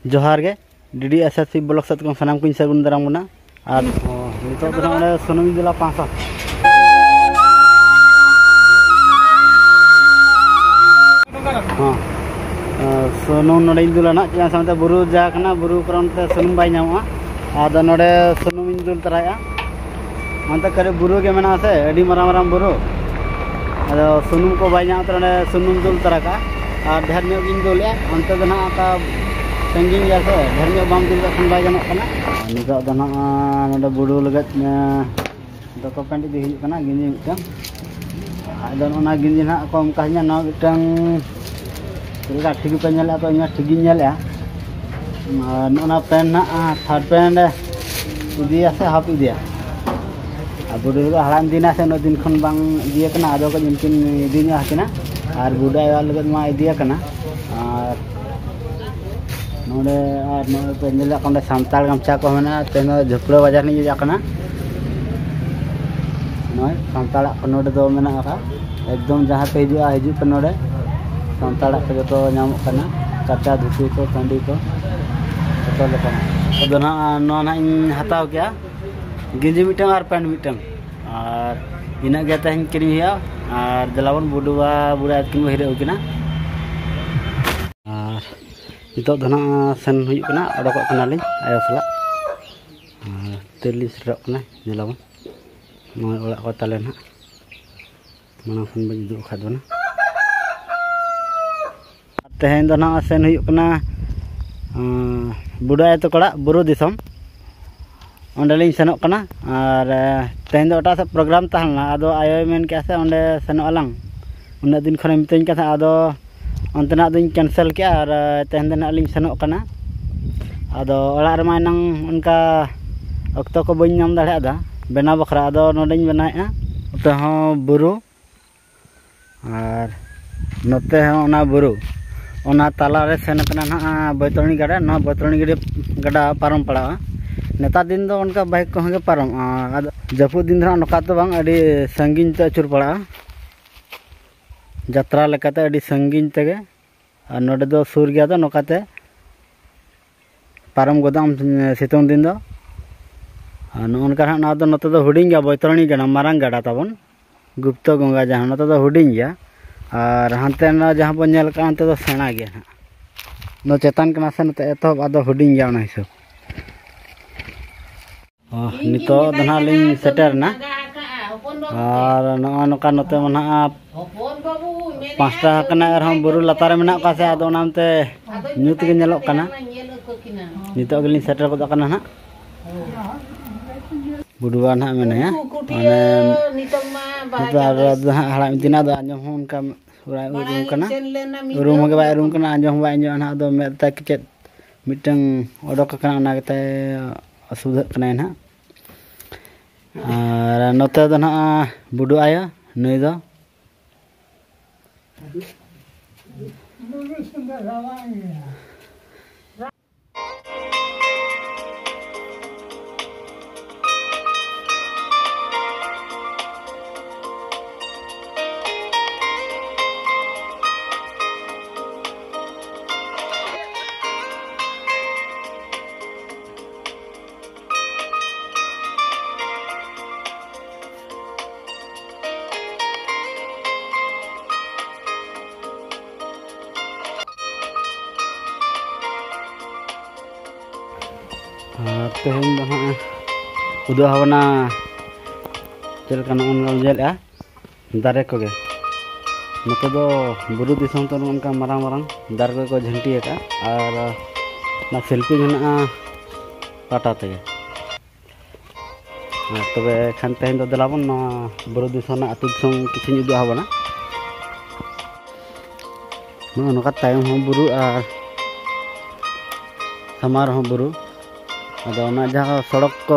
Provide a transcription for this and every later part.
जोहार गे DD SSC block सत को सामान को सगुन दाराम बना और नितो तो ना सुनुम दिला 500 हां सुनुम नोडे दुला ना चेना सामते बुरु जा कना बुरु करनते सुनुम बाय नामा आदा नोडे सुनुम दुल तराया अंत करे बुरु के मेना से अडी मराम मराम बुरु आदा सुनुम को बाय नाम तने सुनुम दुल तराका और ढेर ᱧᱚᱜ ᱜᱤᱧ ᱫᱩᱞᱮᱜᱼᱟ ᱚᱱᱛᱮ ᱫᱚ ᱱᱟᱜ ᱟᱠᱟ ᱥᱟᱺᱜᱤᱧ ᱜᱮᱭᱟ ᱥᱮ ढेर ᱧᱚᱜ ᱵᱟᱢ ᱫᱩᱞ ᱞᱮᱠᱷᱟᱱ ᱵᱟᱭ ᱜᱟᱱᱚᱜ ᱠᱟᱱᱟ ᱱᱤᱛᱚᱜ ᱫᱚ ᱱᱟᱜ ᱱᱚᱰᱮ ᱵᱩᱰᱩ ᱞᱟᱹᱜᱤᱫ ᱫᱚᱠᱚ ᱯᱮᱱᱴ ᱤᱫᱤ ᱦᱩᱭᱩᱜ ᱠᱟᱱᱟ ᱜᱤᱧᱡᱤ ᱢᱤᱫᱴᱟᱝ ᱟᱫᱚ ᱚᱱᱟ ᱜᱤᱧᱡᱤ ᱱᱟᱜ ᱠᱚ ᱚᱱᱠᱟᱧᱟ ᱱᱚᱣᱟ ᱢᱤᱫᱴᱟᱝ ᱪᱮᱫᱞᱮᱠᱟ ᱴᱷᱤᱠ ᱯᱮ ᱧᱮᱞᱮᱜᱼᱟ ᱛᱚ ᱤᱧ ᱴᱷᱤᱠ ᱜᱤᱧ ᱧᱮᱞᱮᱜᱼᱟ ᱟᱨ ᱚᱱᱟ ᱯᱮᱱᱴ ᱱᱟᱜ ᱛᱷᱟᱨᱰ ᱯᱮᱱᱴ ᱤᱫᱤᱭᱟ ᱥᱮ ᱦᱟᱯ ᱤᱫᱤᱭᱟ ᱟᱨ ᱵᱩᱰᱩ ᱫᱚ ᱦᱟᱲᱟᱢ ᱫᱤᱱᱟ ᱥᱮ ᱩᱱᱟᱹᱜ ᱫᱤᱱ ᱠᱷᱚᱱ ᱵᱟᱝ ᱤᱫᱤᱭ ᱠᱟᱱᱟ ᱟᱫᱚ ᱠᱚ ᱩᱱᱠᱤᱱ ᱤᱫᱤ ᱧᱚᱜ ᱟᱠᱤᱱᱟ और बुढ़ा लगे मा इदिया कना और नोडे और नोडे पे नेला कंडे सांताल गमछा को मेना तेनो झुपड़ो बाजार नि जाकना नय सांताल नोडे दो मेना का एकदम जहां पे हिजु पे नोडे सांताल पे जो नाम कना कच्चा धुती को कंडी को तो लेका अदो ना नो ना इन हताव क्या गिंजी मिटन और पैंट मिटन और इना गया तहन किनी हिया और जलावन बुडुआ बुढ़ा किन हिरे होकिना और नितो धना सेन हुई कना अडको कना लिन आयो सला तेली सेरक कना जलावन नय ओला को ताले ना माना सन बज दु खादना तेहेन दना सेन हुई कना बुढ़ा तो कड़ा बुरु दिसम अंडलिन सेनोक कना और तेहेन दो एटा प्रोग्राम तहलना आदो आयो मेन के से अंडे सेनो अलंग उन दिन खने मितኝ का आदो अंतना दिन कैंसिल के और तेहेन दिन अलिन सेनोक कना आदो ओला रमा नंग उनका अक्तो को बइन नाम दाड़े आदा बेना बखरा आदो नोडेñ बनाएआ उते हो बुरु और नते हो ओना बुरु ओना ताला रे सेन कना ना बैतरणी गड़ा पारम पड़ा नेता दिन दो उनका बाइक को हंगे पारम जपू दिन धरा नोका तो बांग अडी संगीन ते अचुर पड़ा यात्रा लेकाते अडी संगीन तेगे और नोडे दो सुर गया दो नोकाते पारम गोदाम सितुंग दिन दो नोनका ना दो नते दो हुडिंग गया बैतरणी गना मारांग गड़ा ताबन गुप्त गंगा जहां नते दो हुडिंग गया और हांते ना जहां बन नेल का अंते दो सेना गया नो चेतन कना से नते एतो आदो हुडिंग गया ना हिसाब नितो दना लिन सेटर ना और नोका नते मना पांचटा कना हम बुरु लतार मेना का से आदो नामते न्यूत के नेलोक कना नितो गलिन सेटर को कना ना बुडुआ ना मेने माने नितो हला मितिना दो आजम हम उनका उरुम कना उरुम के बाय उरुम कना आजम बाय जो ना दो मेता किचेत मिटंग ओडोक कना ना कते असुविधा कना ना और नोते दो ना बुडु आया नई दो तेहेन दो ना उदो हवना चलका नोन जेलआ दारे को गे नते दो बुरु दिसम तो उनका मारांग मारांग दार को झंटी का और ना सेल्फी जना पाटा ते तबे खान तेहेन दो दलाबन ना बुरु दिसम ना अतु दिसम किछि उदो हवना नोका तायम हो बुरु और समार हो बुरु अदो ना जहाँ सड़क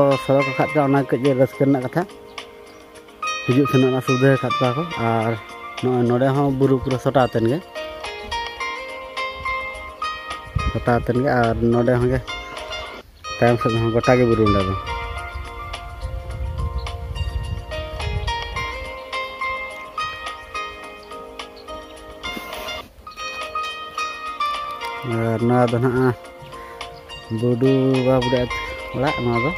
खाते कजे रस्कना कथा हिजू सेना सुविधा खाते को और नोडे हो बुरु पूरा सटातेन गे और नोडे होंगे तायम से गोटा के बुरु दो और ना Budu budak olak nado.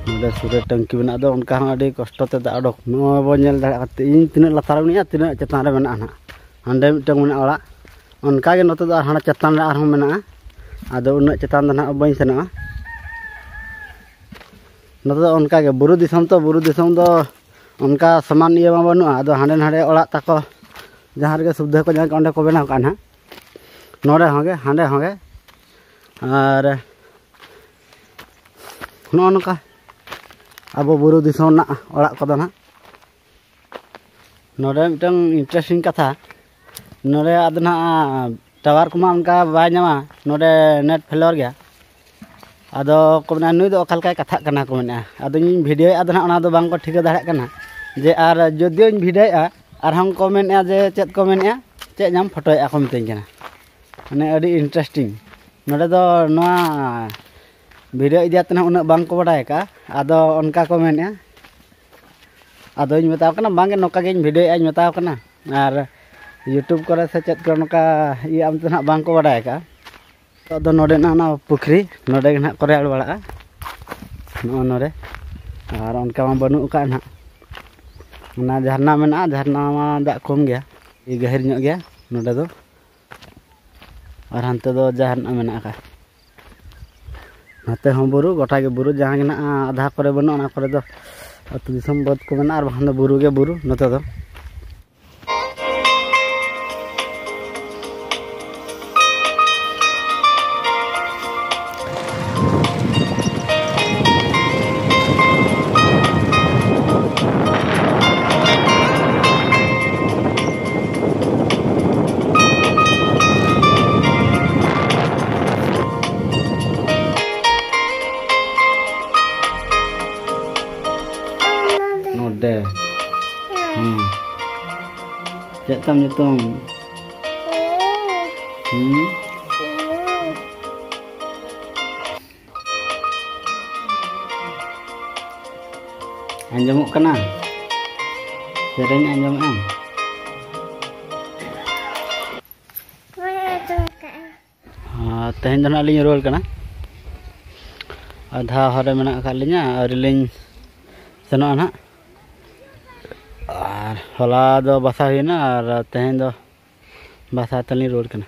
Nada sure tangki bena do onka hang adi kosto te da adok. No bo nyel da kate in tinak latar ni ya tinak cetan re mena ana. Ande mitang mena olak. Onka ge noto da hana cetan re arhong mena. Ado unak cetan da na bain sena. Noto da onka ge buru disam do onka saman iya ma banu ado hande hande olak tako jahar ge subdha ko jang onde ko bena kan ha. Nore honge hande honge. Ar no onka abo buru disam na olak ko da na. Nore mitang interesting katha. Nore adna tawar kuma onka ba nyama nore net failure gya. Ado ko na nui do okal kai katha kana ko mena. Ado ni video adna ona do bang ko thika darak kana. Je ar jodio ni video ar hang comment ya je chat comment ya chat nyam photo ya ko mitain kana. Ane adi interesting. Nore do noa video idia tena unak bang ko badai ka. Ado onka comment ya. Ado ni metaw kana bang noka ge video ya metaw kana. Ar YouTube kore se chat ko noka iya am tena bang ko badai ka. Ado node na pukri node na kore al bala. No node. Ar onka ma banu ka na. Na jharna mena jharna ma dak kom gya. I gahir nyok gya node do. Ar hante do jharna mena ka. Nate hom buru gota ge buru jahang na adha kore banu ona kore do atu disam bad ko mena ar bahna buru ge buru note do. Node. Cek tam nyutung. Anjamuk kana. Sereng anjam am. Tehen dana liñ roll kana. Adha hore mena kalinya ari liñ seno na. Hola do basa hina ar tehen do basa tali road kana.